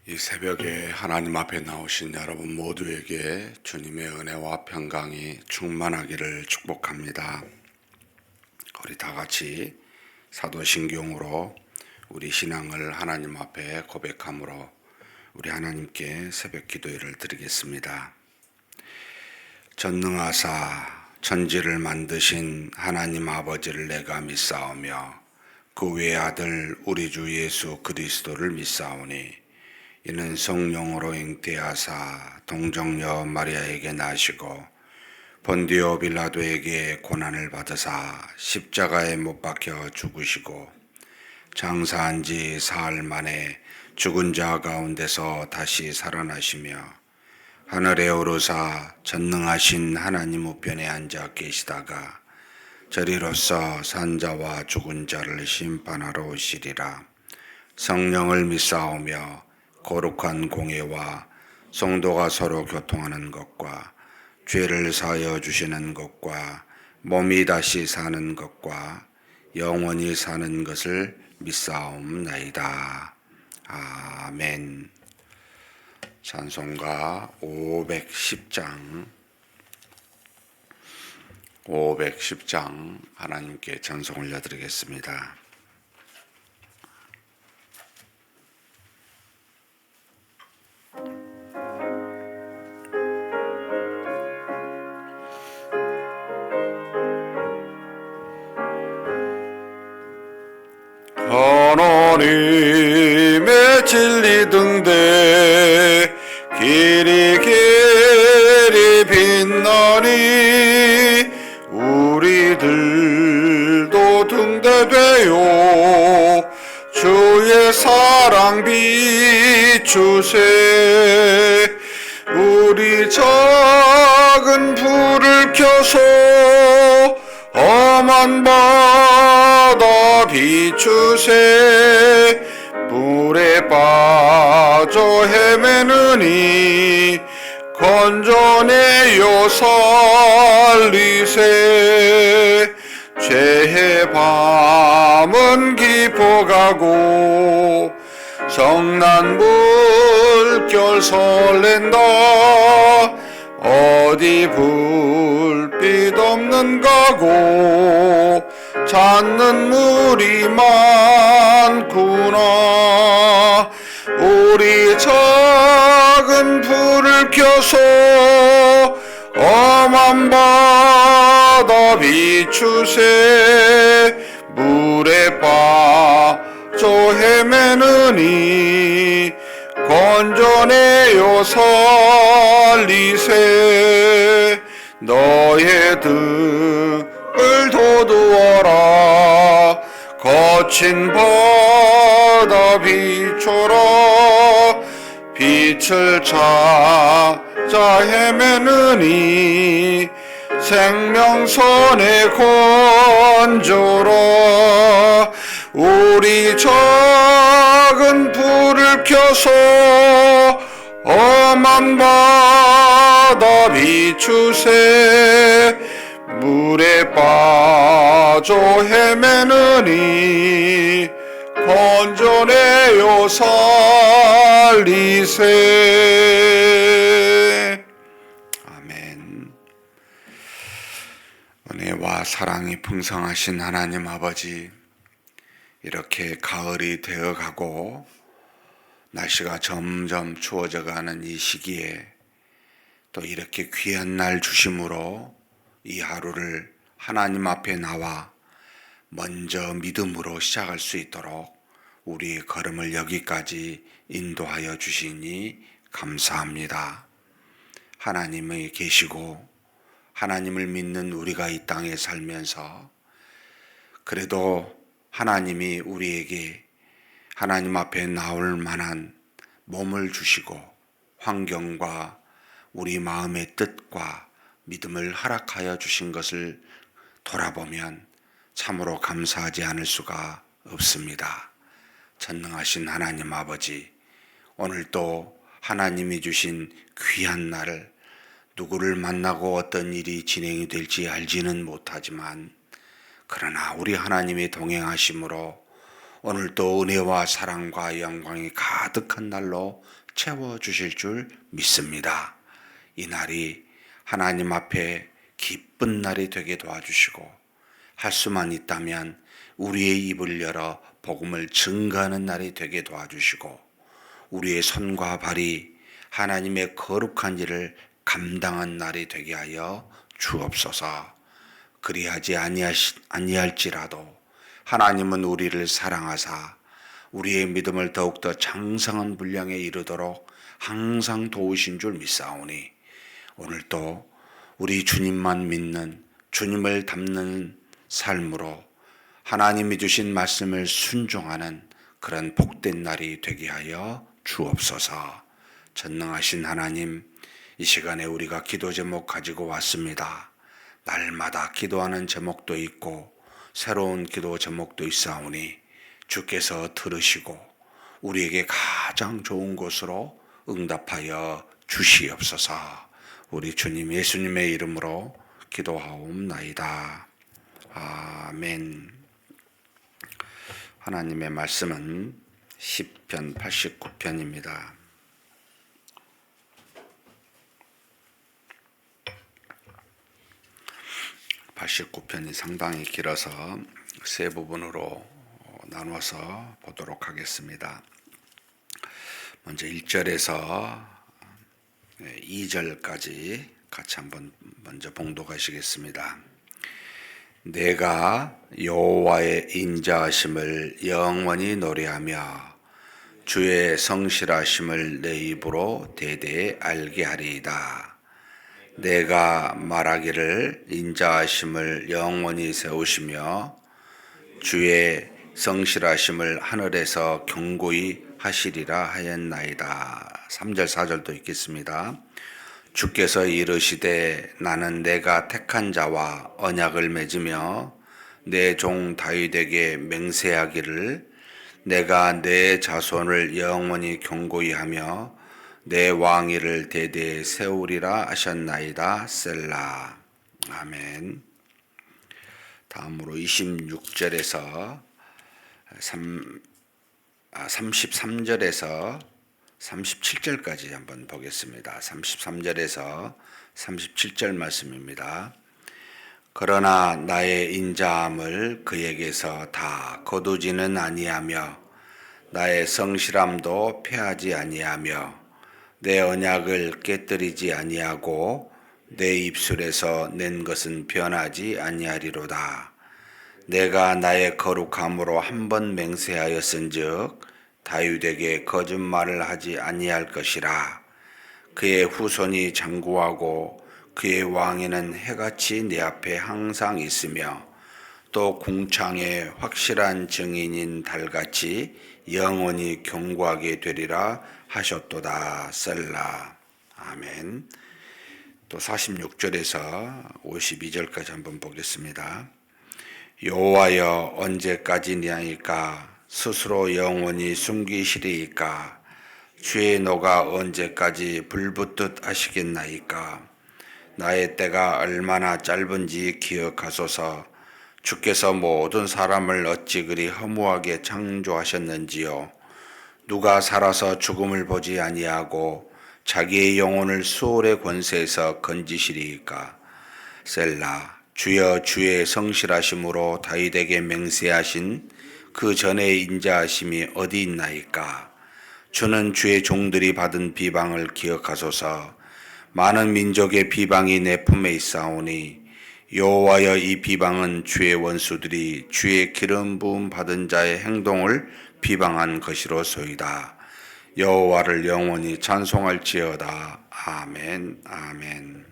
이 새벽에 하나님 앞에 나오신 여러분 모두에게 주님의 은혜와 평강이 충만하기를 축복합니다. 우리 다 같이 사도신경으로 우리 신앙을 하나님 앞에 고백함으로 우리 하나님께 새벽 기도회를 드리겠습니다. 전능하사 천지를 만드신 하나님 아버지를 내가 믿사오며 그 외아들 우리 주 예수 그리스도를 믿사오니 이는 성령으로 잉태하사 동정녀 마리아에게 나시고 본디오 빌라도에게 고난을 받으사 십자가에 못 박혀 죽으시고 장사한 지 사흘 만에 죽은 자 가운데서 다시 살아나시며 하늘에 오르사 전능하신 하나님 우편에 앉아 계시다가 저리로서 산자와 죽은 자를 심판하러 오시리라. 성령을 믿사오며 거룩한 공예와 성도가 서로 교통하는 것과 죄를 사하여 주시는 것과 몸이 다시 사는 것과 영원히 사는 것을 믿사옵나이다. 아멘. 찬송가 510장 하나님께 찬송 올려드리겠습니다. 하나님의 진리 등대 길이 빛나니 우리들도 등대되어 주의 사랑 비추세. 우리 작은 불을 켜서 험한 바다 비추세. 물에 빠져 헤매느니 건져내어 살리세. 죄의 밤은 깊어가고 성난 물결 설렌다. 어디 불빛 없는 가고 찾는 물이 많구나. 우리 작은 불을 켜서 험한 바다 비추세. 물에 빠져 헤매느니 건져내어 살리세. 너의 등을 돋우어라. 거친 바다 비춰라. 빛을 찾아 헤매느니 생명선에 건져라. 우리 작은 불을 켜서 험한 바다 비추세. 물에 빠져 헤매느니 건져내어 살리세. 아멘. 은혜와 사랑이 풍성하신 하나님 아버지, 이렇게 가을이 되어가고 날씨가 점점 추워져가는 이 시기에 또 이렇게 귀한 날 주심으로 이 하루를 하나님 앞에 나와 먼저 믿음으로 시작할 수 있도록 우리의 걸음을 여기까지 인도하여 주시니 감사합니다. 하나님이 계시고 하나님을 믿는 우리가 이 땅에 살면서 그래도 하나님이 우리에게 하나님 앞에 나올 만한 몸을 주시고 환경과 우리 마음의 뜻과 믿음을 허락하여 주신 것을 돌아보면 참으로 감사하지 않을 수가 없습니다. 전능하신 하나님 아버지, 오늘도 하나님이 주신 귀한 날을 누구를 만나고 어떤 일이 진행이 될지 알지는 못하지만 그러나 우리 하나님이 동행하심으로 오늘도 은혜와 사랑과 영광이 가득한 날로 채워주실 줄 믿습니다. 이 날이 하나님 앞에 기쁜 날이 되게 도와주시고 할 수만 있다면 우리의 입을 열어 복음을 증거하는 날이 되게 도와주시고 우리의 손과 발이 하나님의 거룩한 일을 감당한 날이 되게 하여 주옵소서. 그리하지 아니할지라도 하나님은 우리를 사랑하사 우리의 믿음을 더욱더 장성한 분량에 이르도록 항상 도우신 줄 믿사오니 오늘도 우리 주님만 믿는 주님을 닮는 삶으로 하나님이 주신 말씀을 순종하는 그런 복된 날이 되게 하여 주옵소서. 전능하신 하나님, 이 시간에 우리가 기도 제목 가지고 왔습니다. 날마다 기도하는 제목도 있고 새로운 기도 제목도 있사오니 주께서 들으시고 우리에게 가장 좋은 곳으로 응답하여 주시옵소서. 우리 주님 예수님의 이름으로 기도하옵나이다. 아멘. 하나님의 말씀은 시편 89편입니다. (89편이) 상당히 길어서 세 부분으로 나눠서 보도록 하겠습니다. 먼저 1절에서 2절까지 같이 한번 먼저 봉독하시겠습니다. 내가 여호와의 인자하심을 영원히 노래하며 주의 성실하심을 내 입으로 대대에 알게 하리이다. 내가 말하기를 인자하심을 영원히 세우시며 주의 성실하심을 하늘에서 경고히 하시리라 하였나이다. 3절 4절도 읽겠습니다. 주께서 이르시되 나는 내가 택한 자와 언약을 맺으며 내 종 다윗에게 맹세하기를 내가 내 자손을 영원히 경고히 하며 내 왕위를 대대에 세우리라 하셨나이다. 셀라. 아멘. 다음으로 26절에서 33절에서 37절까지 한번 보겠습니다. 33절에서 37절 말씀입니다. 그러나 나의 인자함을 그에게서 다 거두지는 아니하며 나의 성실함도 패하지 아니하며 내 언약을 깨뜨리지 아니하고 내 입술에서 낸 것은 변하지 아니하리로다. 내가 나의 거룩함으로 한 번 맹세하였은즉 다윗에게 거짓말을 하지 아니할 것이라. 그의 후손이 장구하고 그의 왕위는 해같이 내 앞에 항상 있으며 또 궁창의 확실한 증인인 달같이 영원히 경고하게 되리라 하셨도다. 셀라. 아멘. 또 46절에서 52절까지 한번 보겠습니다. 여호와여 언제까지냐이까 스스로 영원히 숨기시리이까 주의 노가 언제까지 불붙듯 하시겠나이까 나의 때가 얼마나 짧은지 기억하소서. 주께서 모든 사람을 어찌 그리 허무하게 창조하셨는지요. 누가 살아서 죽음을 보지 아니하고 자기의 영혼을 수월의 권세에서 건지시리이까. 셀라. 주여 주의 성실하심으로 다윗에게 맹세하신 그 전의 인자하심이 어디 있나이까. 주는 주의 종들이 받은 비방을 기억하소서. 많은 민족의 비방이 내 품에 있사오니 여호와여 이 비방은 주의 원수들이 주의 기름 부음 받은 자의 행동을 비방한 것이로소이다. 여호와를 영원히 찬송할지어다. 아멘. 아멘.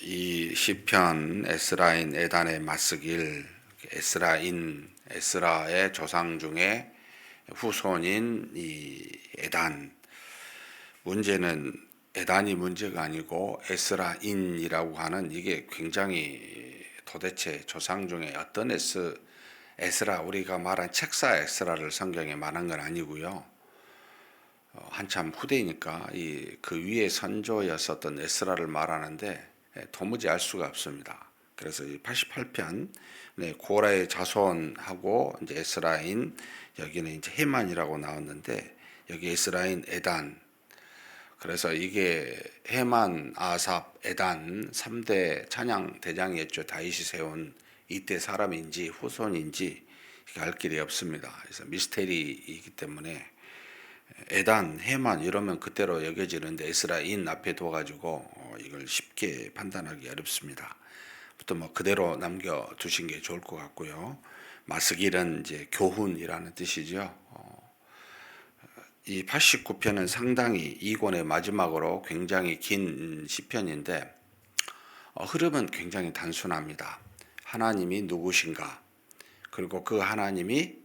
이 시편 에스라인 에단의 맞쓰길, 에스라의 조상 중에 후손인 이 에단. 문제는 에단이 문제가 아니고 에스라인이라고 하는 이게 굉장히 도대체 조상 중에 어떤 에스라, 우리가 말한 책사 에스라를 성경에 말한 건 아니고요. 한참 후대니까 그 위에 선조였었던 에스라를 말하는데 도무지 알 수가 없습니다. 그래서 이 88편, 네, 고라의 자손하고 이제 에스라인, 여기는 이제 헤만이라고 나왔는데 여기 에스라인 에단. 그래서 이게 헤만, 아삽, 에단 3대 찬양 대장이었죠. 다윗이 세운 이때 사람인지 후손인지 알 길이 없습니다. 그래서 미스테리이기 때문에 에단, 헤만 이러면 그때로 여겨지는데 에스라인 앞에 둬가지고 이걸 쉽게 판단하기 어렵습니다. 부터 뭐 그대로 남겨 두신 게 좋을 것 같고요. 마스길은 이제 교훈이라는 뜻이죠. 이 89편은 상당히 이 권의 마지막으로 굉장히 긴 시편인데 흐름은 굉장히 단순합니다. 하나님이 누구신가? 그리고 그 하나님이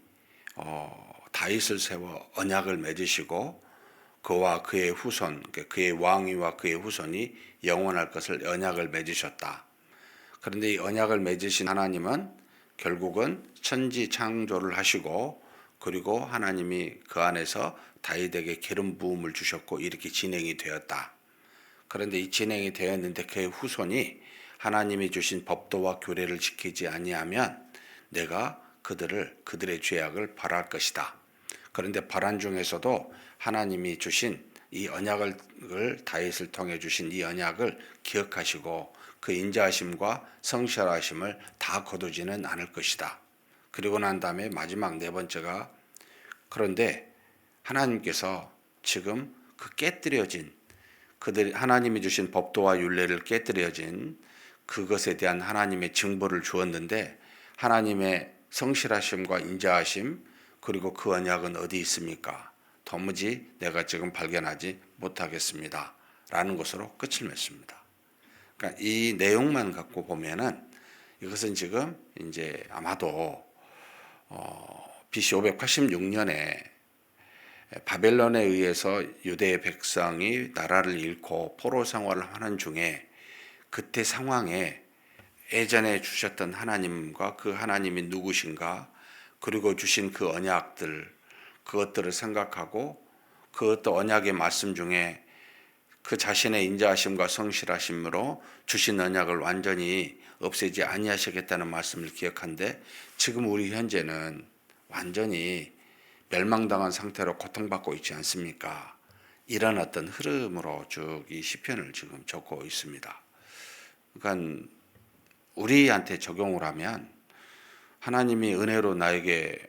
다윗을 세워 언약을 맺으시고 그와 그의 후손, 그의 왕위와 그의 후손이 영원할 것을 언약을 맺으셨다. 그런데 이 언약을 맺으신 하나님은 결국은 천지 창조를 하시고 그리고 하나님이 그 안에서 다윗에게 기름 부음을 주셨고 이렇게 진행이 되었다. 그런데 이 진행이 되었는데 그의 후손이 하나님이 주신 법도와 규례를 지키지 아니하면 내가 그들의 죄악을 벌할 것이다. 그런데 벌한 중에서도 하나님이 주신 이 언약을 다윗을 통해 주신 이 언약을 기억하시고 그 인자하심과 성실하심을 다 거두지는 않을 것이다. 그리고 난 다음에 마지막 네 번째가 그런데 하나님께서 지금 그 깨뜨려진 하나님이 주신 법도와 율례를 깨뜨려진 그것에 대한 하나님의 징벌을 주었는데 하나님의 성실하심과 인자하심 그리고 그 언약은 어디 있습니까? 도무지 내가 지금 발견하지 못하겠습니다. 라는 것으로 끝을 맺습니다. 그러니까 이 내용만 갖고 보면은 이것은 지금 이제 아마도 BC 586년에 바벨론에 의해서 유대의 백성이 나라를 잃고 포로 생활을 하는 중에 그때 상황에 예전에 주셨던 하나님과 그 하나님이 누구신가 그리고 주신 그 언약들 그것들을 생각하고 그것도 언약의 말씀 중에 그 자신의 인자하심과 성실하심으로 주신 언약을 완전히 없애지 아니하시겠다는 말씀을 기억한데 지금 우리 현재는 완전히 멸망당한 상태로 고통받고 있지 않습니까? 이런 어떤 흐름으로 쭉 이 시편을 지금 적고 있습니다. 그러니까 우리한테 적용을 하면 하나님이 은혜로 나에게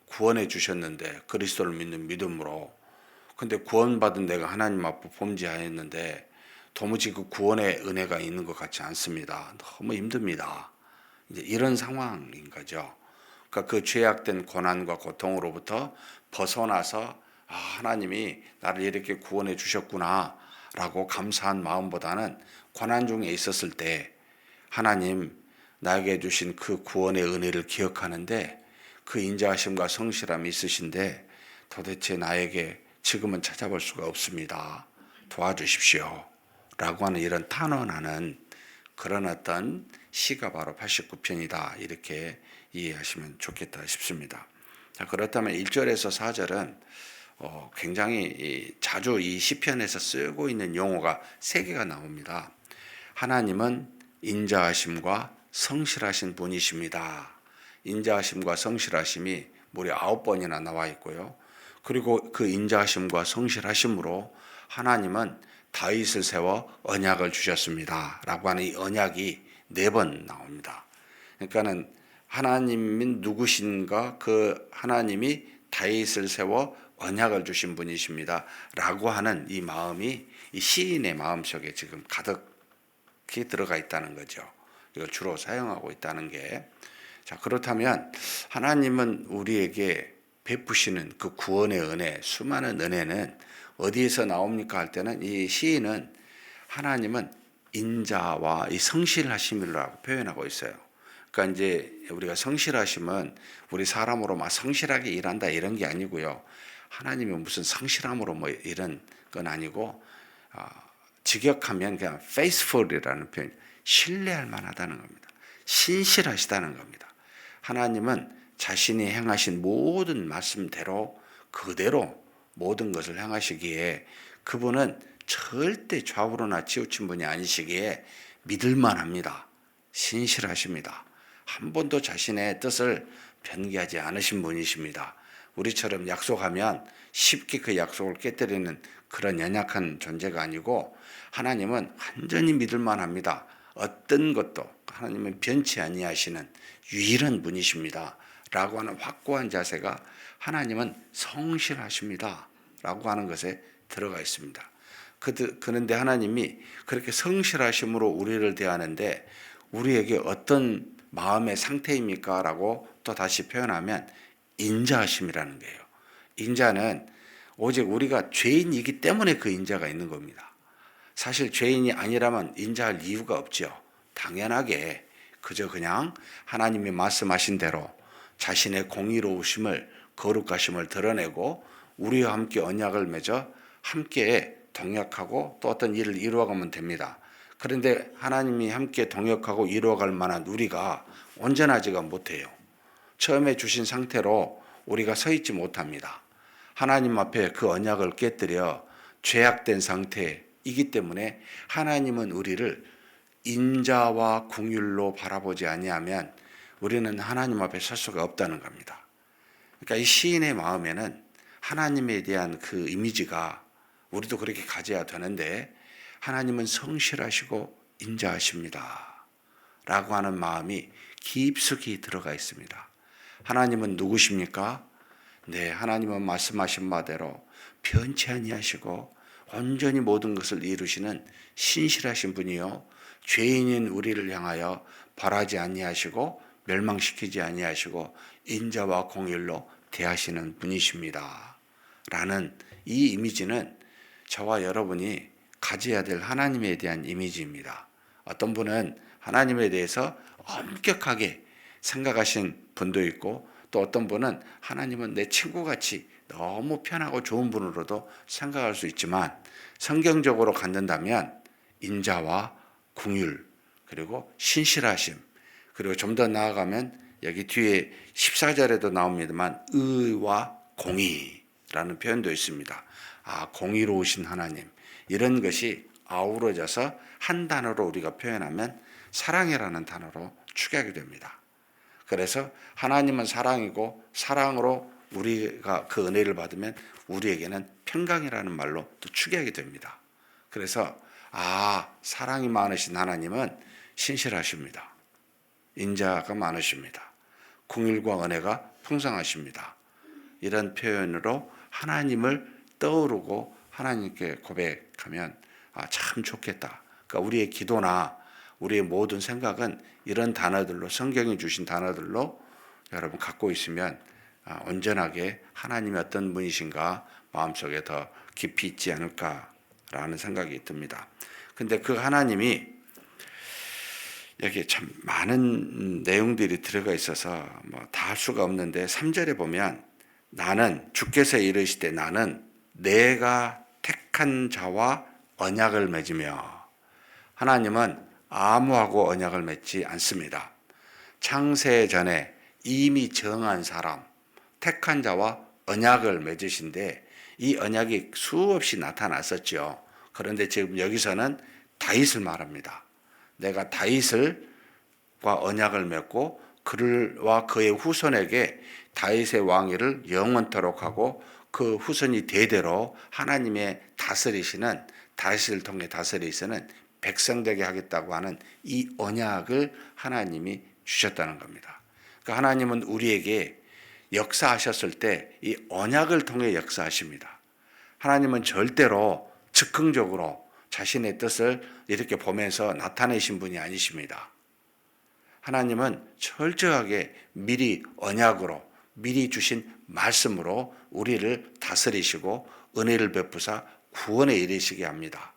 구원해 주셨는데 그리스도를 믿는 믿음으로 근데 구원받은 내가 하나님 앞에 범죄하였는데 도무지 그 구원의 은혜가 있는 것 같지 않습니다. 너무 힘듭니다. 이제 이런 상황인 거죠. 그러니까 그 죄악된 고난과 고통으로부터 벗어나서 하나님이 나를 이렇게 구원해 주셨구나라고 감사한 마음보다는 고난 중에 있었을 때 하나님 나에게 주신 그 구원의 은혜를 기억하는데 그 인자하심과 성실함이 있으신데 도대체 나에게 지금은 찾아볼 수가 없습니다. 도와주십시오. 라고 하는 이런 탄원하는 그런 어떤 시가 바로 89편이다. 이렇게 이해하시면 좋겠다 싶습니다. 자, 그렇다면 1절에서 4절은 굉장히 자주 이 시편에서 쓰고 있는 용어가 3개가 나옵니다. 하나님은 인자하심과 성실하신 분이십니다. 인자하심과 성실하심이 무려 9번이나 나와 있고요. 그리고 그 인자하심과 성실하심으로 하나님은 다윗을 세워 언약을 주셨습니다. 라고 하는 이 언약이 4번 나옵니다. 그러니까는 하나님은 누구신가 그 하나님이 다윗을 세워 언약을 주신 분이십니다. 라고 하는 이 마음이 이 시인의 마음속에 지금 가득히 들어가 있다는 거죠. 이걸 주로 사용하고 있다는 게. 자, 그렇다면 하나님은 우리에게 베푸시는 그 구원의 은혜, 수많은 은혜는 어디에서 나옵니까 할 때는 이 시인은 하나님은 인자와 이 성실하심이라고 표현하고 있어요. 그러니까 이제 우리가 성실하심은 우리 사람으로 막 성실하게 일한다 이런 게 아니고요. 하나님이 무슨 성실함으로 뭐 이런 건 아니고 직역하면 그냥 faithful이라는 표현, 신뢰할 만하다는 겁니다. 신실하시다는 겁니다. 하나님은 자신이 행하신 모든 말씀대로 그대로 모든 것을 행하시기에 그분은 절대 좌우로나 치우친 분이 아니시기에 믿을만 합니다. 신실하십니다. 한 번도 자신의 뜻을 변개하지 않으신 분이십니다. 우리처럼 약속하면 쉽게 그 약속을 깨뜨리는 그런 연약한 존재가 아니고 하나님은 완전히 믿을만 합니다. 어떤 것도 하나님은 변치 아니하시는 유일한 분이십니다. 라고 하는 확고한 자세가 하나님은 성실하십니다. 라고 하는 것에 들어가 있습니다. 그런데 하나님이 그렇게 성실하심으로 우리를 대하는데 우리에게 어떤 마음의 상태입니까? 라고 또 다시 표현하면 인자하심이라는 거예요. 인자는 오직 우리가 죄인이기 때문에 그 인자가 있는 겁니다. 사실 죄인이 아니라면 인자할 이유가 없죠. 당연하게 그저 그냥 하나님이 말씀하신 대로 자신의 공의로우심을 거룩하심을 드러내고 우리와 함께 언약을 맺어 함께 동역하고 또 어떤 일을 이루어가면 됩니다. 그런데 하나님이 함께 동역하고 이루어갈 만한 우리가 온전하지가 못해요. 처음에 주신 상태로 우리가 서 있지 못합니다. 하나님 앞에 그 언약을 깨뜨려 죄악된 상태이기 때문에 하나님은 우리를 인자와 긍휼로 바라보지 아니하면 우리는 하나님 앞에 설 수가 없다는 겁니다. 그러니까 이 시인의 마음에는 하나님에 대한 그 이미지가 우리도 그렇게 가져야 되는데 하나님은 성실하시고 인자하십니다. 라고 하는 마음이 깊숙이 들어가 있습니다. 하나님은 누구십니까? 네, 하나님은 말씀하신 바대로 변치 아니하시고 온전히 모든 것을 이루시는 신실하신 분이요 죄인인 우리를 향하여 벌하지 아니하시고 멸망시키지 아니하시고 인자와 공율로 대하시는 분이십니다. 라는 이 이미지는 저와 여러분이 가져야 될 하나님에 대한 이미지입니다. 어떤 분은 하나님에 대해서 엄격하게 생각하신 분도 있고 또 어떤 분은 하나님은 내 친구같이 너무 편하고 좋은 분으로도 생각할 수 있지만 성경적으로 갖는다면 인자와 긍휼 그리고 신실하심 그리고 좀 더 나아가면 여기 뒤에 14절에도 나옵니다만 의와 공의라는 표현도 있습니다. 공의로우신 하나님 이런 것이 아우러져서 한 단어로 우리가 표현하면 사랑이라는 단어로 축약이 됩니다. 그래서 하나님은 사랑이고 사랑으로 우리가 그 은혜를 받으면 우리에게는 평강이라는 말로 또 축약이 됩니다. 그래서 사랑이 많으신 하나님은 신실하십니다. 인자가 많으십니다. 긍휼과 은혜가 풍성하십니다. 이런 표현으로 하나님을 떠오르고 하나님께 고백하면 참 좋겠다. 그러니까 우리의 기도나 우리의 모든 생각은 이런 단어들로 성경이 주신 단어들로 여러분 갖고 있으면 온전하게 하나님이 어떤 분이신가 마음속에 더 깊이 있지 않을까라는 생각이 듭니다. 근데 그 하나님이 여기에 참 많은 내용들이 들어가 있어서 다 할 수가 없는데 3절에 보면 나는 주께서 이르시되 나는 내가 택한 자와 언약을 맺으며 하나님은 아무하고 언약을 맺지 않습니다. 창세 전에 이미 정한 사람, 택한 자와 언약을 맺으신데 이 언약이 수없이 나타났었죠. 그런데 지금 여기서는 다윗을 말합니다. 내가 다윗과 언약을 맺고 그와 그의 후손에게 다윗의 왕위를 영원토록 하고 그 후손이 대대로 하나님의 다스리시는 다윗을 통해 다스리시는 백성 되게 하겠다고 하는 이 언약을 하나님이 주셨다는 겁니다. 그러니까 하나님은 우리에게 역사하셨을 때 이 언약을 통해 역사하십니다. 하나님은 절대로 즉흥적으로 자신의 뜻을 이렇게 보면서 나타내신 분이 아니십니다. 하나님은 철저하게 미리 언약으로 미리 주신 말씀으로 우리를 다스리시고 은혜를 베푸사 구원에 이르시게 합니다.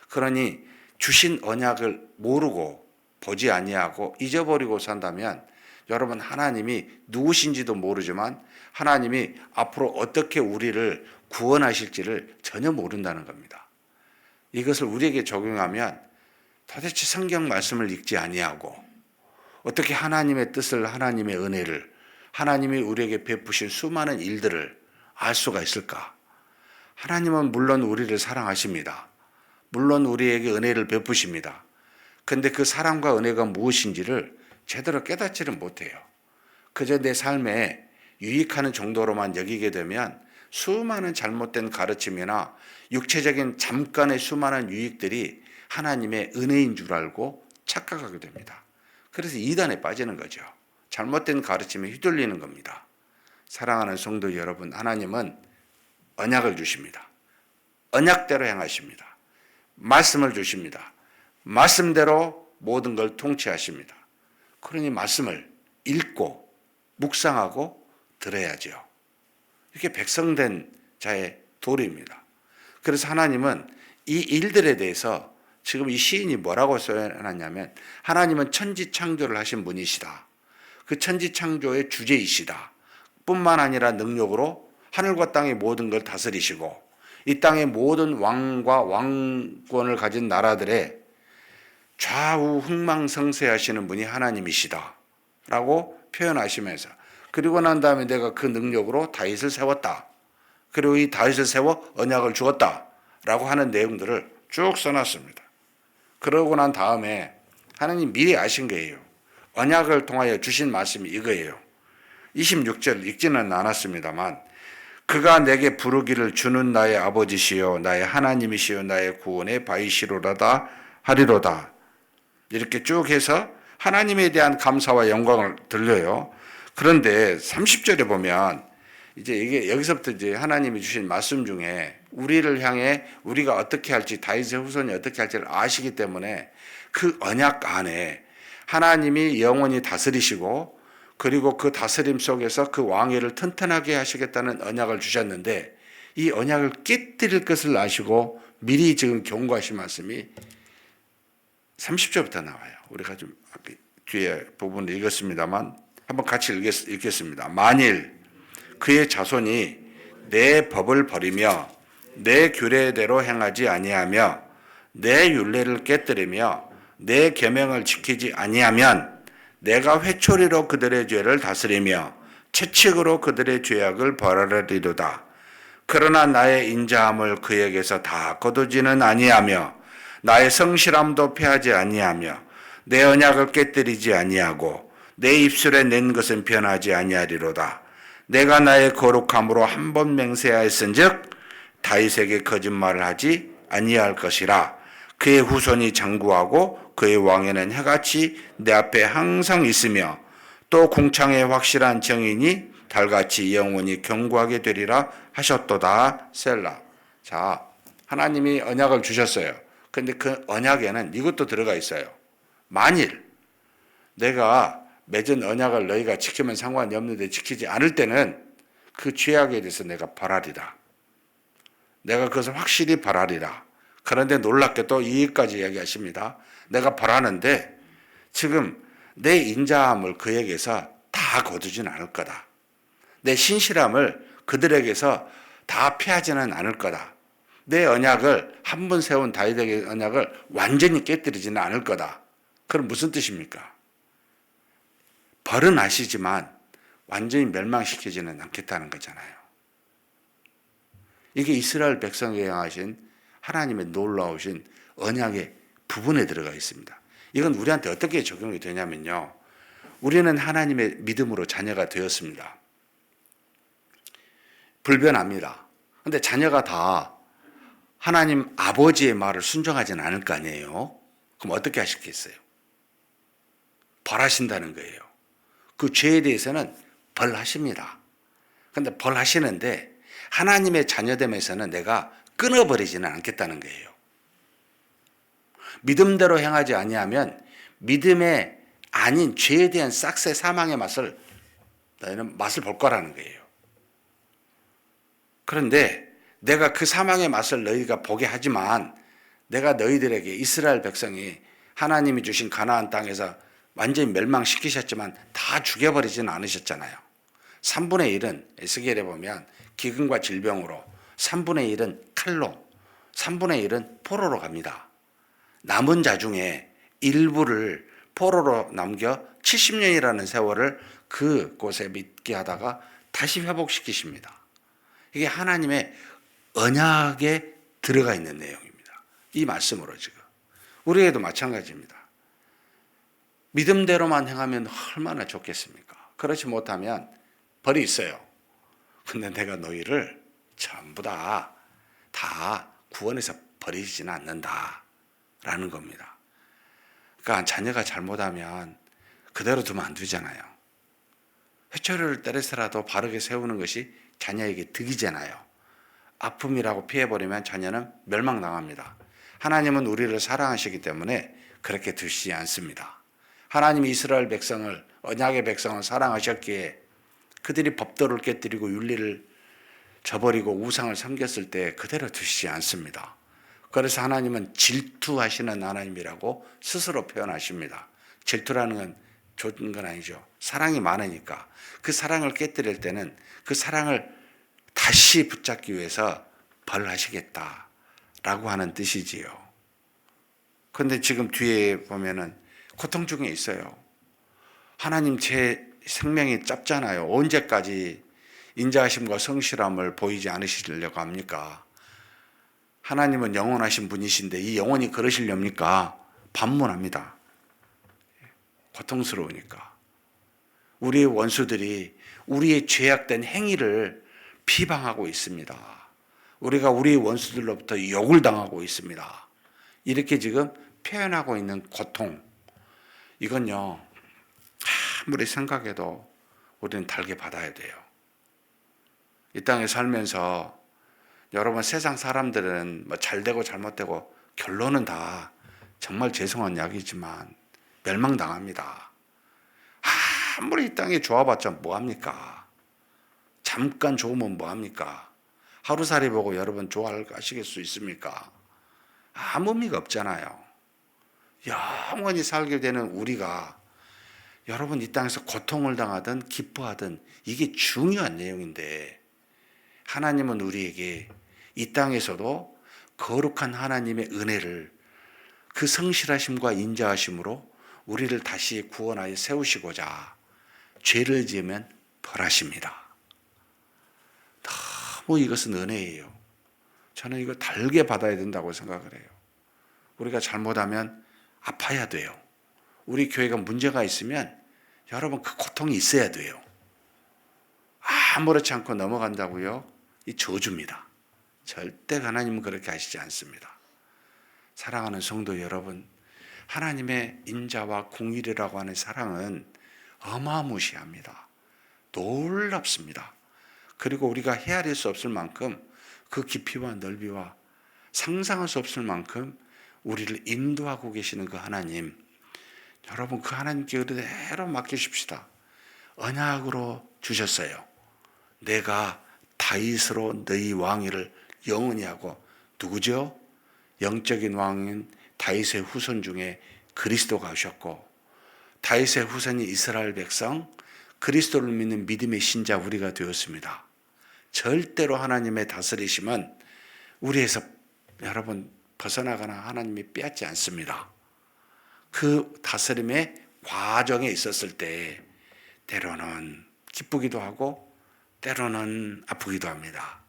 그러니 주신 언약을 모르고 보지 아니하고 잊어버리고 산다면 여러분 하나님이 누구신지도 모르지만 하나님이 앞으로 어떻게 우리를 구원하실지를 전혀 모른다는 겁니다. 이것을 우리에게 적용하면 도대체 성경 말씀을 읽지 아니하고 어떻게 하나님의 뜻을 하나님의 은혜를 하나님이 우리에게 베푸신 수많은 일들을 알 수가 있을까? 하나님은 물론 우리를 사랑하십니다. 물론 우리에게 은혜를 베푸십니다. 근데 그 사랑과 은혜가 무엇인지를 제대로 깨닫지를 못해요. 그저 내 삶에 유익하는 정도로만 여기게 되면 수많은 잘못된 가르침이나 육체적인 잠깐의 수많은 유익들이 하나님의 은혜인 줄 알고 착각하게 됩니다. 그래서 이단에 빠지는 거죠. 잘못된 가르침에 휘둘리는 겁니다. 사랑하는 성도 여러분, 하나님은 언약을 주십니다. 언약대로 행하십니다. 말씀을 주십니다. 말씀대로 모든 걸 통치하십니다. 그러니 말씀을 읽고 묵상하고 들어야죠. 이게 백성된 자의 도리입니다. 그래서 하나님은 이 일들에 대해서 지금 이 시인이 뭐라고 써놨냐면, 하나님은 천지창조를 하신 분이시다. 그 천지창조의 주제이시다. 뿐만 아니라 능력으로 하늘과 땅의 모든 걸 다스리시고 이 땅의 모든 왕과 왕권을 가진 나라들의 좌우 흥망성쇠하시는 분이 하나님이시다 라고 표현하시면서, 그리고 난 다음에 내가 그 능력으로 다윗을 세웠다, 그리고 이 다윗을 세워 언약을 주었다 라고 하는 내용들을 쭉 써놨습니다. 그러고 난 다음에 하나님 미리 아신 거예요. 언약을 통하여 주신 말씀이 이거예요. 26절 읽지는 않았습니다만, 그가 내게 부르기를 주는 나의 아버지시요 나의 하나님이시요 나의 구원의 바위시로라다 하리로다. 이렇게 쭉 해서 하나님에 대한 감사와 영광을 들려요. 그런데 30절에 보면 이제 이게 여기서부터 이제 하나님이 주신 말씀 중에 우리를 향해 우리가 어떻게 할지, 다윗의 후손이 어떻게 할지를 아시기 때문에 그 언약 안에 하나님이 영원히 다스리시고, 그리고 그 다스림 속에서 그 왕위를 튼튼하게 하시겠다는 언약을 주셨는데, 이 언약을 깨뜨릴 것을 아시고 미리 지금 경고하신 말씀이 30절부터 나와요. 우리가 좀 뒤에 부분을 읽었습니다만 한번 같이 읽겠습니다. 만일 그의 자손이 내 법을 버리며 내 규례대로 행하지 아니하며 내 율례를 깨뜨리며 내 계명을 지키지 아니하면 내가 회초리로 그들의 죄를 다스리며 채찍으로 그들의 죄악을 벌하리로다. 그러나 나의 인자함을 그에게서 다 거두지는 아니하며 나의 성실함도 패하지 아니하며 내 언약을 깨뜨리지 아니하고 내 입술에 낸 것은 변하지 아니하리로다. 내가 나의 거룩함으로 한 번 맹세하였은즉 다윗에게 거짓말을 하지 아니할 것이라. 그의 후손이 장구하고 그의 왕에는 해같이 내 앞에 항상 있으며 또 궁창의 확실한 정인이 달같이 영원히 견고하게 되리라 하셨도다. 셀라. 자, 하나님이 언약을 주셨어요. 근데 그 언약에는 이것도 들어가 있어요. 만일 내가 맺은 언약을 너희가 지키면 상관이 없는데 지키지 않을 때는 그 죄악에 대해서 내가 벌하리라. 내가 그것을 확실히 벌하리라. 그런데 놀랍게도 이까지 이야기하십니다. 내가 벌하는데 지금 내 인자함을 그에게서 다 거두지는 않을 거다. 내 신실함을 그들에게서 다 피하지는 않을 거다. 내 언약을 한 번 세운 다윗의 언약을 완전히 깨뜨리지는 않을 거다. 그럼 무슨 뜻입니까? 벌은 아시지만 완전히 멸망시키지는 않겠다는 거잖아요. 이게 이스라엘 백성에게 행하신 하나님의 놀라우신 언약의 부분에 들어가 있습니다. 이건 우리한테 어떻게 적용이 되냐면요, 우리는 하나님의 믿음으로 자녀가 되었습니다. 불변합니다. 그런데 자녀가 다 하나님 아버지의 말을 순종하지는 않을 거 아니에요. 그럼 어떻게 하시겠어요? 벌하신다는 거예요. 그 죄에 대해서는 벌하십니다. 그런데 벌하시는데 하나님의 자녀됨에서는 내가 끊어버리지는 않겠다는 거예요. 믿음대로 행하지 아니하면 믿음의 아닌 죄에 대한 싹새 사망의 맛을 너희는 맛을 볼 거라는 거예요. 그런데 내가 그 사망의 맛을 너희가 보게 하지만 내가 너희들에게 이스라엘 백성이 하나님이 주신 가나안 땅에서 완전히 멸망시키셨지만 다 죽여버리지는 않으셨잖아요. 3분의 1은 에스겔에 보면 기근과 질병으로, 3분의 1은 칼로, 3분의 1은 포로로 갑니다. 남은 자 중에 일부를 포로로 남겨 70년이라는 세월을 그곳에 믿게 하다가 다시 회복시키십니다. 이게 하나님의 언약에 들어가 있는 내용입니다. 이 말씀으로 지금 우리에도 마찬가지입니다. 믿음대로만 행하면 얼마나 좋겠습니까? 그렇지 못하면 벌이 있어요. 근데 내가 너희를 전부 다 구원해서 버리지는 않는다 라는 겁니다. 그러니까 자녀가 잘못하면 그대로 두면 안 되잖아요. 회초리를 때려서라도 바르게 세우는 것이 자녀에게 득이잖아요. 아픔이라고 피해버리면 자녀는 멸망당합니다. 하나님은 우리를 사랑하시기 때문에 그렇게 두시지 않습니다. 하나님이 이스라엘 백성을, 언약의 백성을 사랑하셨기에 그들이 법도를 깨뜨리고 윤리를 저버리고 우상을 섬겼을 때 그대로 두시지 않습니다. 그래서 하나님은 질투하시는 하나님이라고 스스로 표현하십니다. 질투라는 건 좋은 건 아니죠. 사랑이 많으니까 그 사랑을 깨뜨릴 때는 그 사랑을 다시 붙잡기 위해서 벌하시겠다라고 하는 뜻이지요. 그런데 지금 뒤에 보면은 고통 중에 있어요. 하나님 제 생명이 짧잖아요. 언제까지 인자하심과 성실함을 보이지 않으시려고 합니까? 하나님은 영원하신 분이신데 이 영원히 그러시렵니까? 반문합니다. 고통스러우니까. 우리의 원수들이 우리의 죄악된 행위를 비방하고 있습니다. 우리가 우리의 원수들로부터 욕을 당하고 있습니다. 이렇게 지금 표현하고 있는 고통, 이건요 아무리 생각해도 우리는 달게 받아야 돼요. 이 땅에 살면서 여러분, 세상 사람들은 뭐 잘되고 잘못되고 결론은 다 정말 죄송한 이야기지만 멸망당합니다. 아무리 이 땅에 좋아봤자 뭐합니까? 잠깐 좋으면 뭐합니까? 하루살이 보고 여러분 좋아하실 수 있습니까? 아무 의미가 없잖아요. 영원히 살게 되는 우리가 여러분 이 땅에서 고통을 당하든 기뻐하든 이게 중요한 내용인데, 하나님은 우리에게 이 땅에서도 거룩한 하나님의 은혜를 그 성실하심과 인자하심으로 우리를 다시 구원하여 세우시고자 죄를 지으면 벌하십니다. 너무 이것은 은혜예요. 저는 이걸 달게 받아야 된다고 생각을 해요. 우리가 잘못하면 아파야 돼요. 우리 교회가 문제가 있으면 여러분 그 고통이 있어야 돼요. 아무렇지 않고 넘어간다고요? 이 저주입니다. 절대 하나님은 그렇게 하시지 않습니다. 사랑하는 성도 여러분, 하나님의 인자와 공의라고 하는 사랑은 어마무시합니다. 놀랍습니다. 그리고 우리가 헤아릴 수 없을 만큼 그 깊이와 넓이와 상상할 수 없을 만큼 우리를 인도하고 계시는 그 하나님, 여러분 그 하나님께 그대로 맡기십시다. 언약으로 주셨어요. 내가 다윗으로 너희 왕위를 영원히 하고, 누구죠? 영적인 왕인 다윗의 후손 중에 그리스도가 오셨고, 다윗의 후손이 이스라엘 백성, 그리스도를 믿는 믿음의 신자 우리가 되었습니다. 절대로 하나님의 다스리심은 우리에서 여러분 벗어나거나 하나님이 빼앗지 않습니다. 그 다스림의 과정에 있었을 때 때로는 기쁘기도 하고 때로는 아프기도 합니다.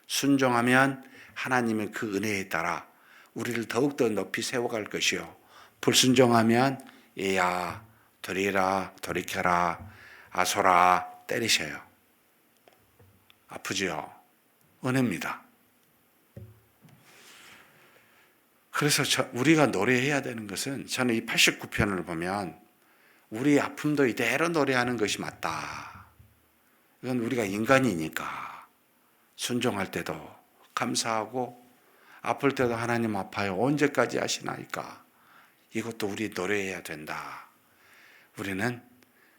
순종하면 하나님의 그 은혜에 따라 우리를 더욱더 높이 세워갈 것이요, 불순종하면 얘야 돌이라 돌이켜라 아소라 때리셔요. 아프지요? 은혜입니다. 그래서 우리가 노래해야 되는 것은, 저는 이 89편을 보면 우리 아픔도 이대로 노래하는 것이 맞다. 이건 우리가 인간이니까 순종할 때도 감사하고 아플 때도 하나님 아파요 언제까지 하시나이까, 이것도 우리 노래해야 된다. 우리는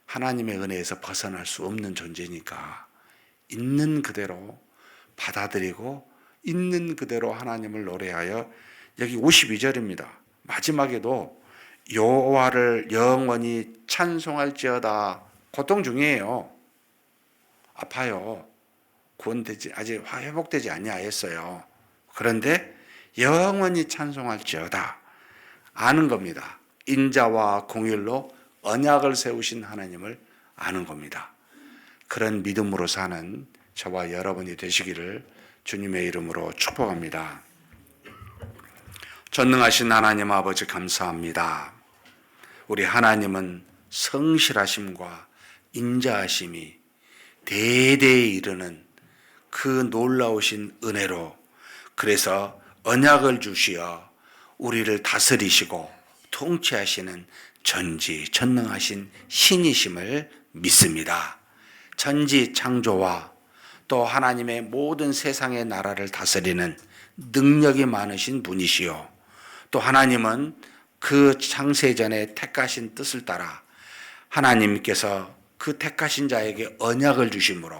하나님의 은혜에서 벗어날 수 없는 존재니까 있는 그대로 받아들이고 있는 그대로 하나님을 노래하여, 여기 52절입니다. 마지막에도 여호와를 영원히 찬송할지어다. 고통 중이에요. 아파요. 구원되지, 아직 회복되지 아니하였어요. 그런데 영원히 찬송할지어다 아는 겁니다. 인자와 공율로 언약을 세우신 하나님을 아는 겁니다. 그런 믿음으로 사는 저와 여러분이 되시기를 주님의 이름으로 축복합니다. 전능하신 하나님 아버지 감사합니다. 우리 하나님은 성실하심과 인자하심이 대대에 이르는 그 놀라우신 은혜로, 그래서 언약을 주시어 우리를 다스리시고 통치하시는 전지전능하신 신이심을 믿습니다. 천지 창조와 또 하나님의 모든 세상의 나라를 다스리는 능력이 많으신 분이시요, 또 하나님은 그 창세전에 택하신 뜻을 따라 하나님께서 그 택하신 자에게 언약을 주심으로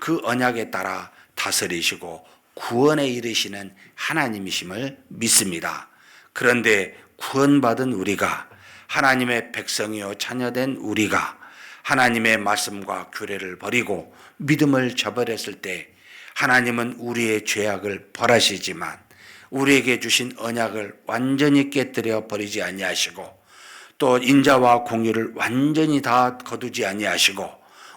그 언약에 따라 다스리시고 구원에 이르시는 하나님이심을 믿습니다. 그런데 구원받은 우리가, 하나님의 백성이요 자녀된 우리가 하나님의 말씀과 규례를 버리고 믿음을 저버렸을 때 하나님은 우리의 죄악을 벌하시지만 우리에게 주신 언약을 완전히 깨뜨려 버리지 아니하시고 또 인자와 공의를 완전히 다 거두지 아니하시고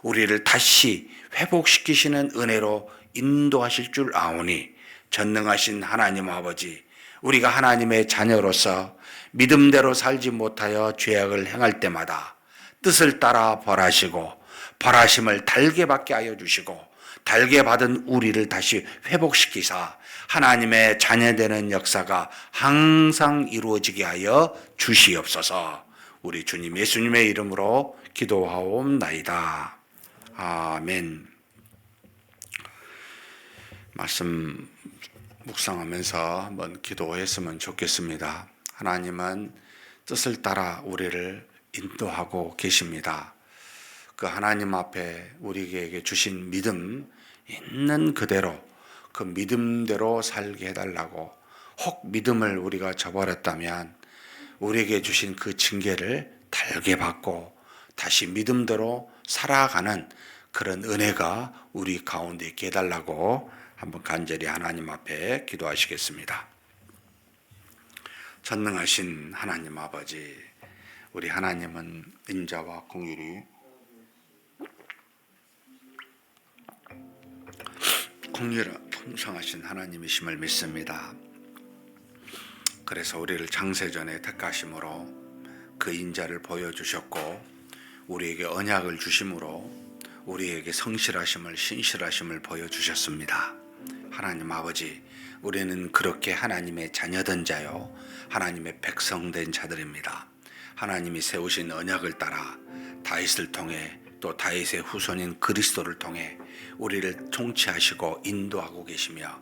우리를 다시 회복시키시는 은혜로 인도하실 줄 아오니, 전능하신 하나님 아버지, 우리가 하나님의 자녀로서 믿음대로 살지 못하여 죄악을 행할 때마다 뜻을 따라 벌하시고 벌하심을 달게 받게 하여 주시고 달게 받은 우리를 다시 회복시키사 하나님의 자녀되는 역사가 항상 이루어지게 하여 주시옵소서. 우리 주님 예수님의 이름으로 기도하옵나이다. 아멘. 말씀 묵상하면서 한번 기도했으면 좋겠습니다. 하나님은 뜻을 따라 우리를 인도하고 계십니다. 그 하나님 앞에 우리에게 주신 믿음 있는 그대로 그 믿음대로 살게 해달라고, 혹 믿음을 우리가 저버렸다면 우리에게 주신 그 징계를 달게 받고 다시 믿음대로 살아가는 그런 은혜가 우리 가운데 있게 해달라고 한번 간절히 하나님 앞에 기도하시겠습니다. 전능하신 하나님 아버지, 우리 하나님은 인자와 공의를 풍성하신 하나님이심을 믿습니다. 그래서 우리를 창세전에 택하심으로 그 인자를 보여주셨고 우리에게 언약을 주심으로 우리에게 성실하심을 신실하심을 보여주셨습니다. 하나님 아버지, 우리는 그렇게 하나님의 자녀된 자요 하나님의 백성된 자들입니다. 하나님이 세우신 언약을 따라 다윗을 통해 또 다윗의 후손인 그리스도를 통해 우리를 통치하시고 인도하고 계시며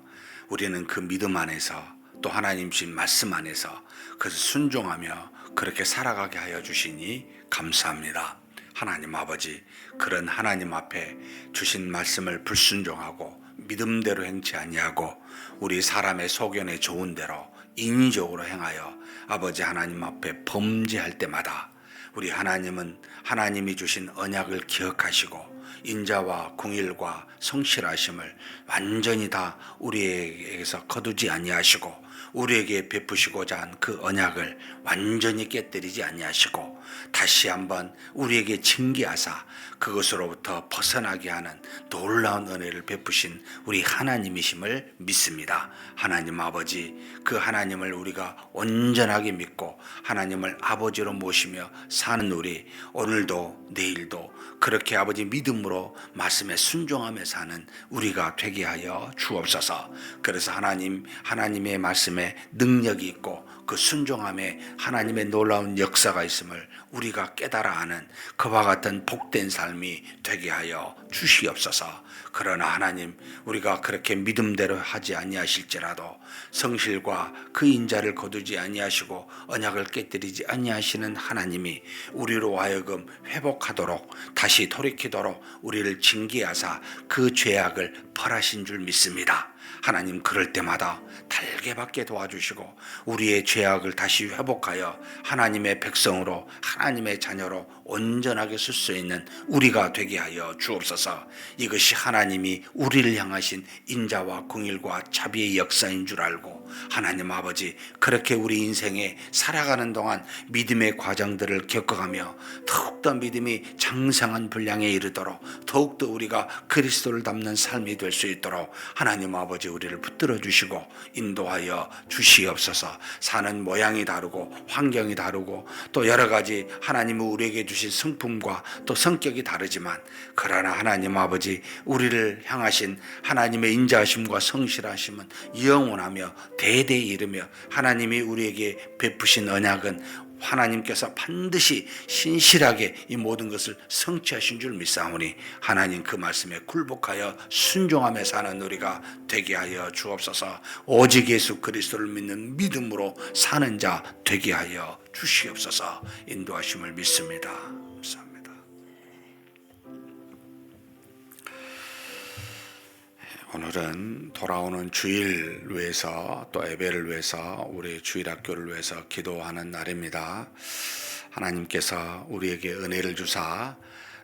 우리는 그 믿음 안에서 또 하나님 주신 말씀 안에서 그것을 순종하며 그렇게 살아가게 하여 주시니 감사합니다. 하나님 아버지, 그런 하나님 앞에 주신 말씀을 불순종하고 믿음대로 행치 아니하고 우리 사람의 소견에 좋은 대로 인위적으로 행하여 아버지 하나님 앞에 범죄할 때마다 우리 하나님은 하나님이 주신 언약을 기억하시고 인자와 공의와 성실하심을 완전히 다 우리에게서 거두지 아니하시고 우리에게 베푸시고자 한 그 언약을 완전히 깨뜨리지 아니하시고 다시 한번 우리에게 징계하사 그것으로부터 벗어나게 하는 놀라운 은혜를 베푸신 우리 하나님이심을 믿습니다. 하나님 아버지, 그 하나님을 우리가 온전하게 믿고 하나님을 아버지로 모시며 사는 우리, 오늘도 내일도 그렇게 아버지 믿음으로 말씀에 순종하며 사는 우리가 되게 하여 주옵소서. 그래서 하나님의 말씀에 능력이 있고 그 순종함에 하나님의 놀라운 역사가 있음을 우리가 깨달아 아는 그와 같은 복된 삶이 되게 하여 주시옵소서. 그러나 하나님, 우리가 그렇게 믿음대로 하지 아니하실지라도 성실과 그 인자를 거두지 아니하시고 언약을 깨뜨리지 아니하시는 하나님이 우리로 하여금 회복하도록 다시 돌이키도록 우리를 징계하사 그 죄악을 벌하신 줄 믿습니다. 하나님, 그럴 때마다 달게 받게 도와주시고 우리의 죄악을 다시 회복하여 하나님의 백성으로 하나님의 자녀로 온전하게 쓸 수 있는 우리가 되게 하여 주옵소서. 이것이 하나님이 우리를 향하신 인자와 공의와 자비의 역사인 줄 알고 하나님 아버지, 그렇게 우리 인생에 살아가는 동안 믿음의 과정들을 겪어가며 더욱더 믿음이 장성한 분량에 이르도록 더욱더 우리가 그리스도를 닮는 삶이 될 수 있도록 하나님 아버지 아버지 우리를 붙들어 주시고 인도하여 주시옵소서. 사는 모양이 다르고 환경이 다르고 또 여러 가지 하나님이 우리에게 주신 성품과 또 성격이 다르지만 그러나 하나님 아버지 우리를 향하신 하나님의 인자하심과 성실하심은 영원하며 대대에 이르며 하나님이 우리에게 베푸신 언약은 하나님께서 반드시 신실하게 이 모든 것을 성취하신 줄 믿사오니 하나님 그 말씀에 굴복하여 순종하며 사는 우리가 되게 하여 주옵소서. 오직 예수 그리스도를 믿는 믿음으로 사는 자 되게 하여 주시옵소서. 인도하심을 믿습니다. 감사합니다. 오늘은 돌아오는 주일 위해서 또 예배를 위해서 우리 주일학교를 위해서 기도하는 날입니다. 하나님께서 우리에게 은혜를 주사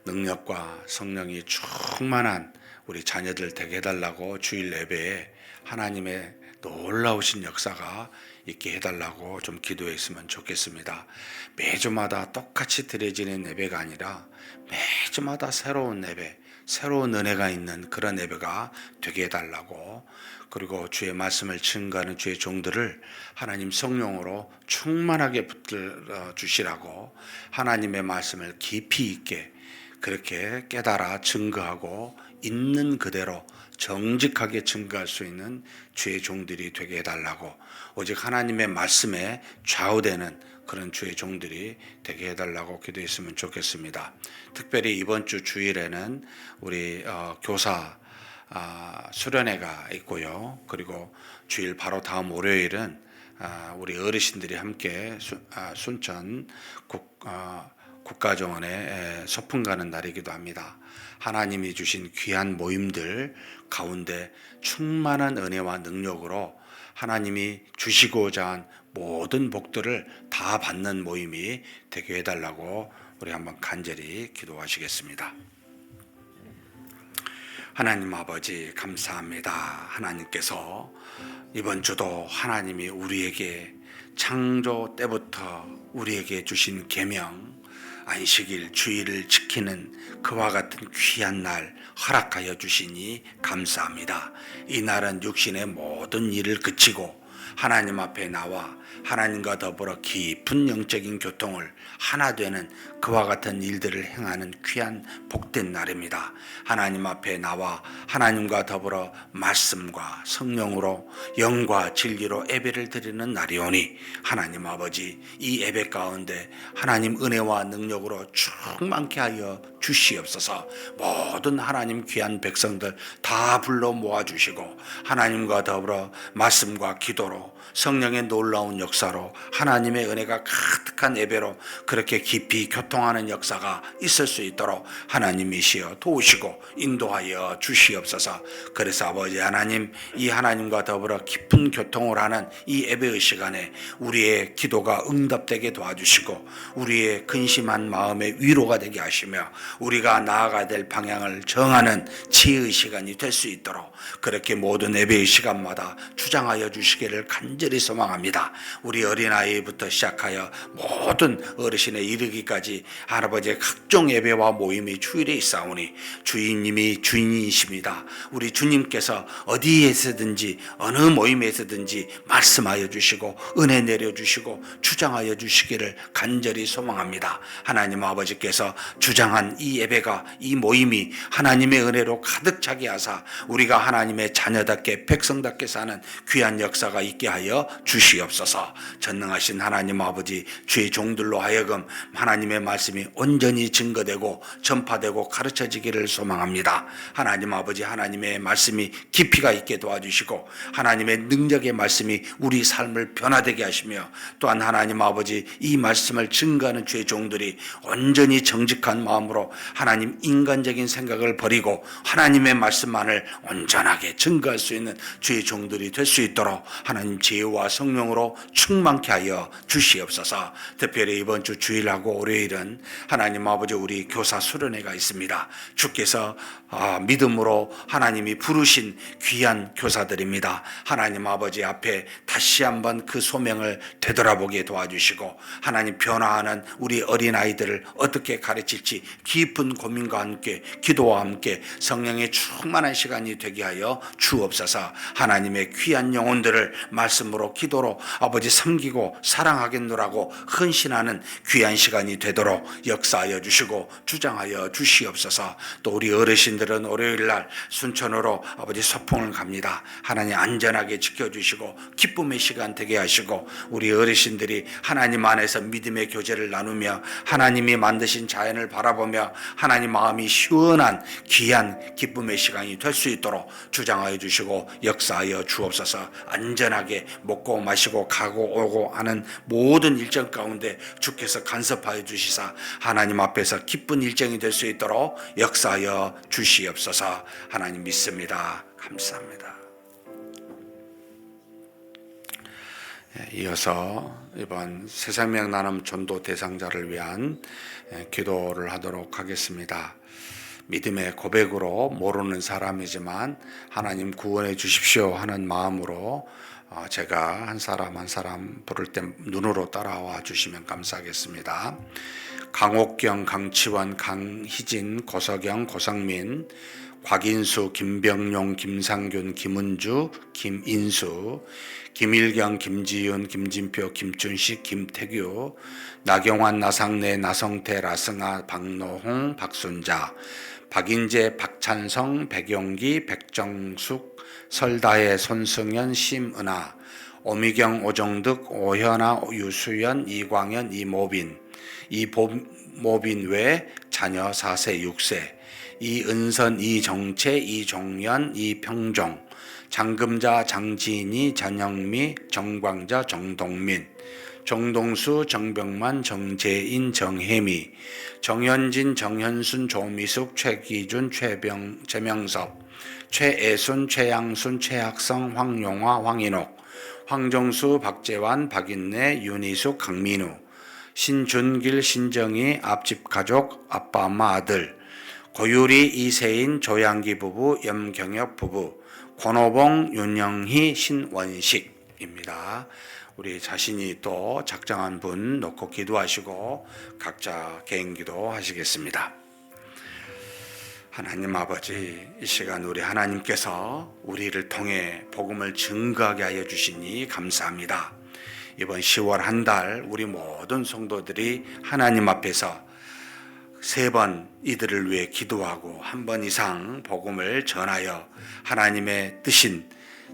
능력과 성령이 충만한 우리 자녀들 되게 해달라고 주일 예배에 하나님의 놀라우신 역사가 있게 해달라고 좀 기도했으면 좋겠습니다. 매주마다 똑같이 드려지는 예배가 아니라 매주마다 새로운 예배, 새로운 은혜가 있는 그런 예배가 되게 해달라고, 그리고 주의 말씀을 증거하는 주의 종들을 하나님 성령으로 충만하게 붙들어 주시라고, 하나님의 말씀을 깊이 있게 그렇게 깨달아 증거하고 있는 그대로 정직하게 증거할 수 있는 주의 종들이 되게 해달라고, 오직 하나님의 말씀에 좌우되는 그런 주의 종들이 되게 해달라고 기도했으면 좋겠습니다. 특별히 이번 주 주일에는 우리 교사 수련회가 있고요. 그리고 주일 바로 다음 월요일은 우리 어르신들이 함께 순천 국가정원에 소풍 가는 날이기도 합니다. 하나님이 주신 귀한 모임들 가운데 충만한 은혜와 능력으로 하나님이 주시고자 한 모든 복들을 다 받는 모임이 되게 해달라고 우리 한번 간절히 기도하시겠습니다. 하나님 아버지 감사합니다. 하나님께서 이번 주도 하나님이 우리에게 창조 때부터 우리에게 주신 계명, 안식일 주일을 지키는 그와 같은 귀한 날 허락하여 주시니 감사합니다. 이 날은 육신의 모든 일을 그치고 하나님 앞에 나와 하나님과 더불어 깊은 영적인 교통을 하나 되는 그와 같은 일들을 행하는 귀한 복된 날입니다. 하나님 앞에 나와 하나님과 더불어 말씀과 성령으로 영과 진리로 예배를 드리는 날이오니 하나님 아버지 이 예배 가운데 하나님 은혜와 능력으로 충만케 하여 주시옵소서. 모든 하나님 귀한 백성들 다 불러 모아주시고 하나님과 더불어 말씀과 기도로 성령의 놀라운 역사로 하나님의 은혜가 가득한 예배로 그렇게 깊이 교통하는 역사가 있을 수 있도록 하나님이시여 도우시고 인도하여 주시옵소서. 그래서 아버지 하나님, 이 하나님과 더불어 깊은 교통을 하는 이 예배의 시간에 우리의 기도가 응답되게 도와주시고 우리의 근심한 마음의 위로가 되게 하시며 우리가 나아가야 될 방향을 정하는 지혜의 시간이 될 수 있도록 그렇게 모든 예배의 시간마다 주장하여 주시기를 간절히 소망합니다. 우리 어린아이부터 시작하여 모든 어르신에 이르기까지 할아버지의 각종 예배와 모임이 주일에 있사오니 주인님이 주인이십니다. 우리 주님께서 어디에서든지 어느 모임에서든지 말씀하여 주시고 은혜 내려주시고 주장하여 주시기를 간절히 소망합니다. 하나님 아버지께서 주장한 이 예배가, 이 모임이 하나님의 은혜로 가득 차게 하사 우리가 하나님의 자녀답게 백성답게 사는 귀한 역사가 있게 하여 주시옵소서. 전능하신 하나님 아버지, 주의 종들로 하여금 하나님의 말씀이 온전히 증거되고 전파되고 가르쳐지기를 소망합니다. 하나님 아버지, 하나님의 말씀이 깊이가 있게 도와주시고 하나님의 능력의 말씀이 우리 삶을 변화되게 하시며 또한 하나님 아버지, 이 말씀을 증거하는 주의 종들이 온전히 정직한 마음으로 하나님 인간적인 생각을 버리고 하나님의 말씀만을 온전하게 증거할 수 있는 주의 종들이 될 수 있도록 하나님 지혜와 성령으로 충만케 하여 주시옵소서. 특별히 이번 주 주일하고 월요일은 하나님 아버지 우리 교사 수련회가 있습니다. 주께서 믿음으로 하나님이 부르신 귀한 교사들입니다. 하나님 아버지 앞에 다시 한번 그 소명을 되돌아보게 도와주시고 하나님 변화하는 우리 어린아이들을 어떻게 가르칠지 깊은 고민과 함께 기도와 함께 성령의 충만한 시간이 되게 하여 주옵소서. 하나님의 귀한 영혼들을 말씀으로 기도로 아버지 섬기고 사랑하겠노라고 헌신하는 귀한 시간이 되도록 역사하여 주시고 주장하여 주시옵소서. 또 우리 어르신들은 월요일날 순천으로 아버지 소풍을 갑니다. 하나님 안전하게 지켜주시고 기쁨의 시간 되게 하시고 우리 어르신들이 하나님 안에서 믿음의 교제를 나누며 하나님이 만드신 자연을 바라보며 하나님 마음이 시원한 귀한 기쁨의 시간이 될 수 있도록 주장하여 주시고 역사하여 주옵소서. 안전하게 먹고 마시고 가고 오고 하는 모든 일정 가운데 주께서 간섭하여 주시사 하나님 앞에서 기쁜 일정이 될 수 있도록 역사하여 주시옵소서. 하나님 믿습니다. 감사합니다. 이어서 이번 새생명 나눔 전도 대상자를 위한 기도를 하도록 하겠습니다. 믿음의 고백으로 모르는 사람이지만 하나님 구원해 주십시오 하는 마음으로 제가 한 사람 한 사람 부를 때 눈으로 따라와 주시면 감사하겠습니다. 강옥경, 강치원, 강희진, 고석영, 고성민, 곽인수, 김병용, 김상균, 김은주, 김인수, 김일경, 김지윤, 김진표, 김준식, 김태규, 나경환, 나상래, 나성태, 라승아, 박노홍, 박순자, 박인재, 박찬성, 백용기, 백정숙, 설다혜, 손승현, 심은하, 오미경, 오정득, 오현아, 유수연, 이광현, 이모빈, 이모빈 외 자녀 4세, 6세, 이은선, 이정채, 이종연, 이평종, 장금자, 장진희, 전영미, 정광자, 정동민, 정동수, 정병만, 정재인, 정혜미, 정현진, 정현순, 조미숙, 최기준, 최명섭, 최애순, 최양순, 최학성, 황용화, 황인옥, 황정수, 박재환, 박인래, 윤희숙, 강민우, 신준길, 신정희, 앞집 가족, 아빠, 엄마, 아들, 고유리, 이세인, 조양기 부부, 염경엽 부부, 권호봉, 윤영희, 신원식입니다. 우리 자신이 또 작정한 분 놓고 기도하시고 각자 개인 기도 하시겠습니다. 하나님 아버지, 이 시간 우리 하나님께서 우리를 통해 복음을 증거하게 하여 주시니 감사합니다. 이번 10월 한 달 우리 모든 성도들이 하나님 앞에서 3번 이들을 위해 기도하고 1번 이상 복음을 전하여 하나님의 뜻인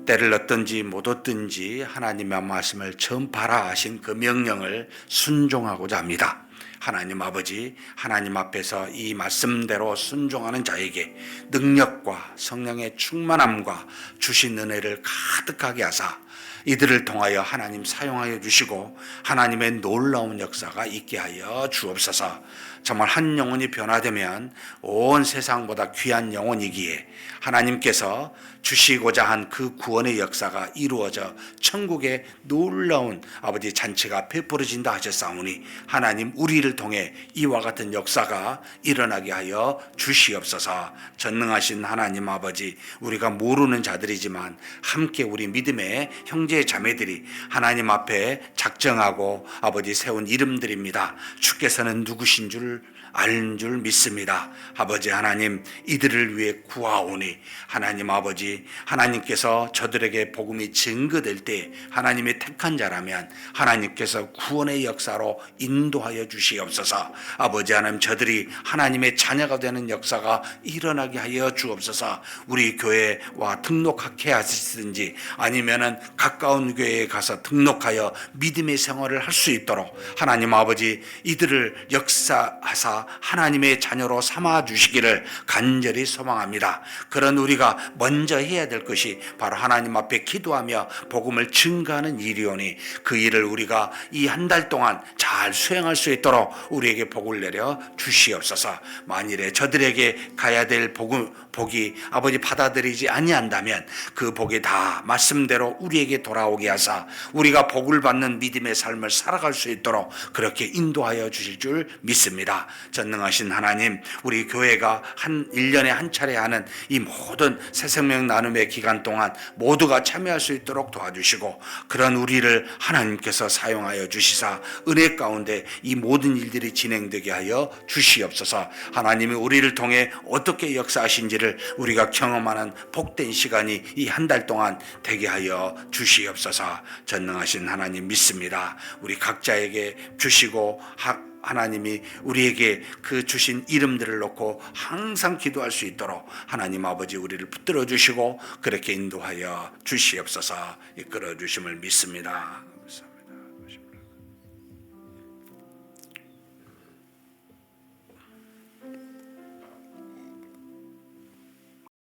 때를 얻든지 못 얻든지 하나님의 말씀을 전파라 하신 그 명령을 순종하고자 합니다. 하나님 아버지, 하나님 앞에서 이 말씀대로 순종하는 자에게 능력과 성령의 충만함과 주신 은혜를 가득하게 하사 이들을 통하여 하나님 사용하여 주시고 하나님의 놀라운 역사가 있게 하여 주옵소서. 정말 한 영혼이 변화되면 온 세상보다 귀한 영혼이기에 하나님께서 주시고자 한 그 구원의 역사가 이루어져 천국의 놀라운 아버지 잔치가 베풀어진다 하셨사오니 하나님 우리를 통해 이와 같은 역사가 일어나게 하여 주시옵소서. 전능하신 하나님 아버지, 우리가 모르는 자들이지만 함께 우리 믿음의 형제 자매들이 하나님 앞에 작정하고 아버지 세운 이름들입니다. 주께서는 누구신 줄 아는 줄 믿습니다. 아버지 하나님, 이들을 위해 구하오니 하나님 아버지, 하나님께서 저들에게 복음이 증거될 때 하나님의 택한 자라면 하나님께서 구원의 역사로 인도하여 주시옵소서. 아버지 하나님, 저들이 하나님의 자녀가 되는 역사가 일어나게 하여 주옵소서. 우리 교회와 등록하게 하시든지 아니면은 가까운 교회에 가서 등록하여 믿음의 생활을 할 수 있도록 하나님 아버지, 이들을 역사하사 하나님의 자녀로 삼아 주시기를 간절히 소망합니다. 그런 우리가 먼저 해야 될 것이 바로 하나님 앞에 기도하며 복음을 증거하는 일이오니 그 일을 우리가 이 한 달 동안 잘 수행할 수 있도록 우리에게 복을 내려 주시옵소서. 만일에 저들에게 가야 될 복음 복이 아버지 받아들이지 아니한다면 그 복이 다 말씀대로 우리에게 돌아오게 하사 우리가 복을 받는 믿음의 삶을 살아갈 수 있도록 그렇게 인도하여 주실 줄 믿습니다. 전능하신 하나님, 우리 교회가 1년에 한 차례 하는 이 모든 새생명 나눔의 기간 동안 모두가 참여할 수 있도록 도와주시고 그런 우리를 하나님께서 사용하여 주시사 은혜 가운데 이 모든 일들이 진행되게 하여 주시옵소서. 하나님이 우리를 통해 어떻게 역사하신지를 우리가 경험하는 복된 시간이 이 한 달 동안 되게 하여 주시옵소서. 전능하신 하나님 믿습니다. 우리 각자에게 주시고 하나님이 우리에게 그 주신 이름들을 놓고 항상 기도할 수 있도록 하나님 아버지 우리를 붙들어 주시고 그렇게 인도하여 주시옵소서. 이끌어 주심을 믿습니다.